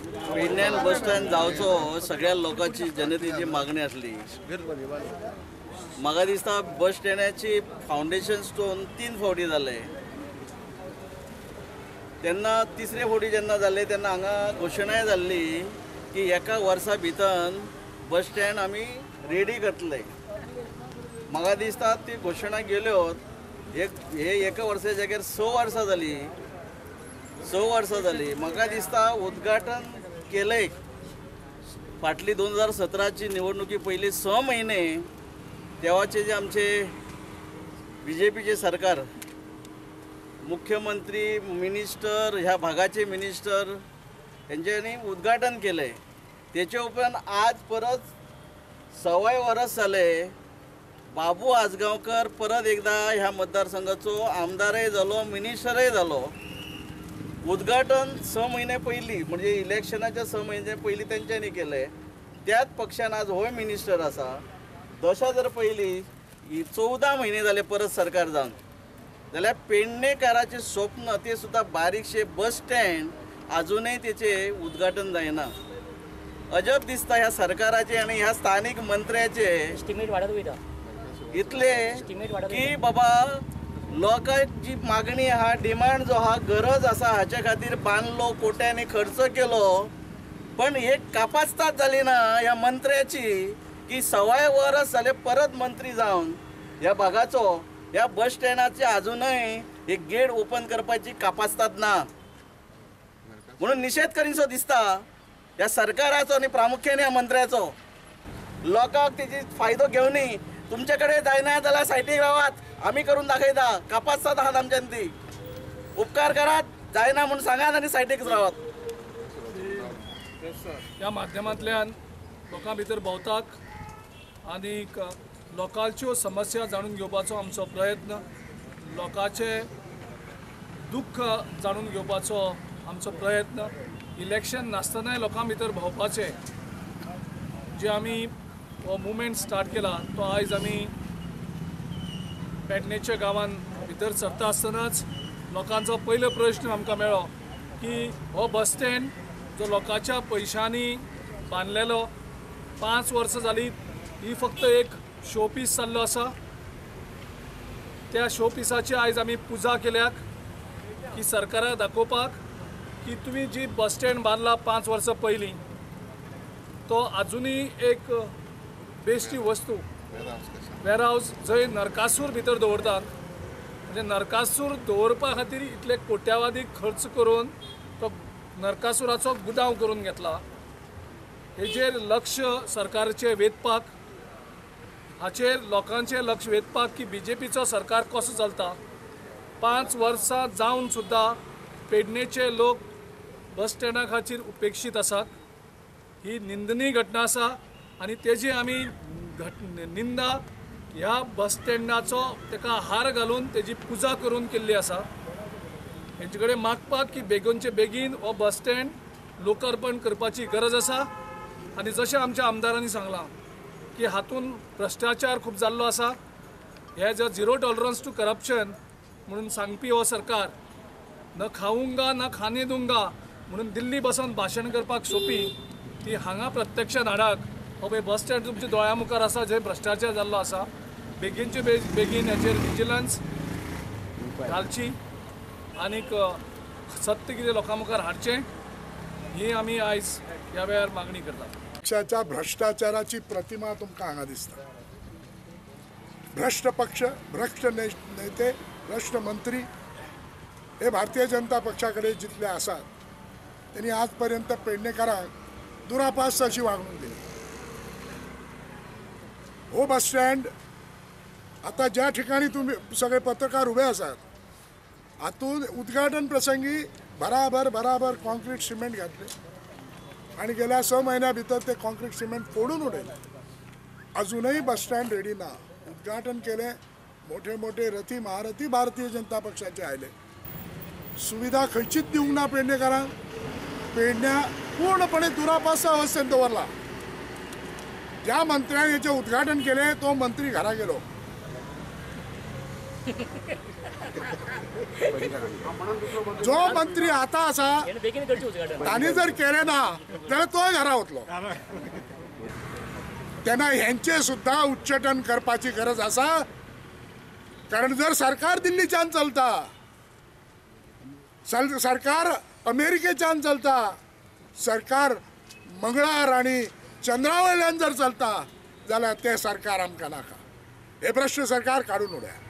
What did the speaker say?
पेडण्यान bus stand जावचो सगळ्या लोकांची जनतेची मागणी असली. म्हाका दिसता बस स्टँडाची फावंडेशन स्टोन 3 फावटी जाले. तेन्ना 3रे फावटी जेन्ना जाले तेन्ना हांगा घोशणाय जाल्ली की एका वर्सा भितर बस स्टँड आमी रेडी करतले. म्हाका दिसता ती घोशणा गेल्यो हे एका वर्सा जाग्यार 6 वर्सां जाली. 6 वर्सां जाली. म्हाका दिसता उद्घाटन केलें फाटली 2017ची निवडणुकी पयली 6 म्हयने तेव्हाचे जे आमचे BJPचे सरकार मुख्यमंत्री मिनिस्टर ह्या भागाचे मिनिस्टर यांच्यानी उद्घाटन केले. त्याच्या उपरांत आज परत 6 वर्स जाले. बाबू आजगांवकर परत एकदा ह्या मतदारसंघाचो आमदारय जालो मिनिस्टरय जालो. उद्घाटन 6 महिने पयलीं म्हणजे इलेक्शनाच्या 6 महिने पयलीं तेंच्यांनी केले. त्याच पक्षान आज हो मिनिस्टर आसा. तशा जर पयलीं 14 महिने जाले परत सरकार जावन जाल्यार पेडणेकाराचें स्वप्न ते सुद्धा बारीकशे बस स्टँड अजूनय तेचे उद्घाटन जायना. अजब दिसता ह्या सरकाराचे आणि ह्या स्थानिक मंत्र्याचे एस्टिमेट वाढत वयता इतले की बाबा लोकांची मागणी आहा डिमांड जो आहा गरज आसा हाचे खातीर बांदलो कोट्यांनी खर्च केलो पण एक कापासतात जाली ना ह्या मंत्र्याची की 6 वर्स जाले परत मंत्री जावन ह्या भागाचो ह्या बस स्टँडाचे अजूनय एक गेट ओपन करपाची कापासतात ना. म्हणून निषेध करीनसो दिसता ह्या सरकाराचो आणि प्रामुख्याने ह्या मंत्र्याचो. लोकांक तेजी फायदो घेवनी तुमच्याकडे जायना जाल्यार सायटीक रावात आम्ही करून दाखयता. कापासतात आहात आमच्यान ती उपकार करात जायना म्हणून सांगात आणि सायटीक रावात. ह्या माध्यमांतल्यान लोकां भितर भोंवतात आनी लोकांच्यो समस्या जाणून घेवपाचो आमचो प्रयत्न लोकांचे दुख्ख जाणून घेवपाचो आमचो प्रयत्न इलेक्शन नासतनाय लोकां भितर भोंवपाचें जे आमी हो मुवमेंट स्टार्ट केला तो आयज आमी पेडणेच्या गांवांत भितर सरता आसतनाच लोकांचो पयलो प्रश्न आमकां मेळ्ळो की हो बस स्टँड जो लोकांच्या पयशांनी बांदलेलो 5 वर्सां जाली ही फक्त एक शो पीस जाल्लो आसा. त्या शो पिसाची आयज आमी पुजा केल्याक की सरकाराक दाखोवपाक की तुमी जी बस स्टँड बांदला 5 वर्सां पयलीं तो आजुनूय एक बेश्टी वस्तू वेअरहाऊस जंय नरकासूर भितर दवरतात. म्हणजे नरकासूर दवरपा खातीर इतले कोट्यावधी खर्च करून तो नरकासुराचो गुदांव करून घेतला. हेजेर लक्ष सरकारचे वेधपाक हाचेर लोकांचें लक्ष वेधपाक की BJPचो सरकार कसो चलता. 5 वर्सां जावन सुद्दां पेडणेचे लोक बस स्टँडा खातीर उपेक्षीत आसात. ही निंदनीय घटना आसा आनी तेजी आमी निंदा ह्या बस स्टँडाचो ताका हार घालून तेजी पुजा करून केल्ली आसा. हेंचे कडेन मागपाक की बेगोनचे बेगीन हो बस स्टँड लोकार्पण करपाची गरज आसा. आनी जशें आमच्या आमदारांनी सांगलां की हातून भ्रश्टाचार खूब जाल्लो आसा. हे जो 0 टॉलरन्स टू करप्शन म्हणून सांगपी हो सरकार न खाऊंगा न खाने दूंगा म्हणून दिल्ली बसून भाशण करपाक सोपी ती हांगा प्रत्यक्षात हाडाक हो पळय बस स्टँड तुमच्या दोळ्या मुखार आसा जंय भ्रश्टाचार जाल्लो आसा. बेगीनचे बेगीन हेचेर विजिलन्स घालची आनीक सत्य कितें लोकां मुखार हाडचें ही आमी आयज ह्या वेळार मागणी करतात. पक्षाच्या भ्रष्टाचाराची प्रतिमा तुमकां हांगा दिसता. भ्रष्ट पक्ष भ्रष्ट नेते भ्रष्ट मंत्री हे भारतीय जनता पक्षाकडे जितले आसात त्यांनी आजपर्यंत पेडणेकारांक दुरापास्त अशी वागणूक दिली. हो बस स्टँड आता ज्या ठिकाणी तुम्ही सगळे पत्रकार उभे आसात हातून उद्घाटन प्रसंगी बराबर कॉन्क्रीट सिमेंट घातले आणि गेल्या 6 महिन्या भितर ते कॉन्क्रीट सिमेंट फोडून उडयले. अजूनही बस स्टँड रेडी ना. उद्घाटन केले मोठे मोठे रथी महारथी भारतीय जनता पक्षाचे आयले. सुविधा खंयचीच दिवंक ना पेडणेकारांक. पेडण्या पूर्णपणे दुरापास्त अवस्थेत दवरला. ज्या मंत्र्याने याचे उद्घाटन केले तो मंत्री घरा गेलो. जो मंत्री आता असा ताणी जर केले ना जाल्यार तो घरा वतलो. तेन्ना हेंचे सुद्धा उच्चाटन करपाची गरज आसा. कारण जर सरकार दिल्लीच्यान चलता, सरकार अमेरिकेच्यान चलता, सरकार मंगळार आणि चंद्रा वयल्यान जर चलता जाल्यार ते सरकार आमकां नाका. हे प्रश्न सरकार काडून उडया.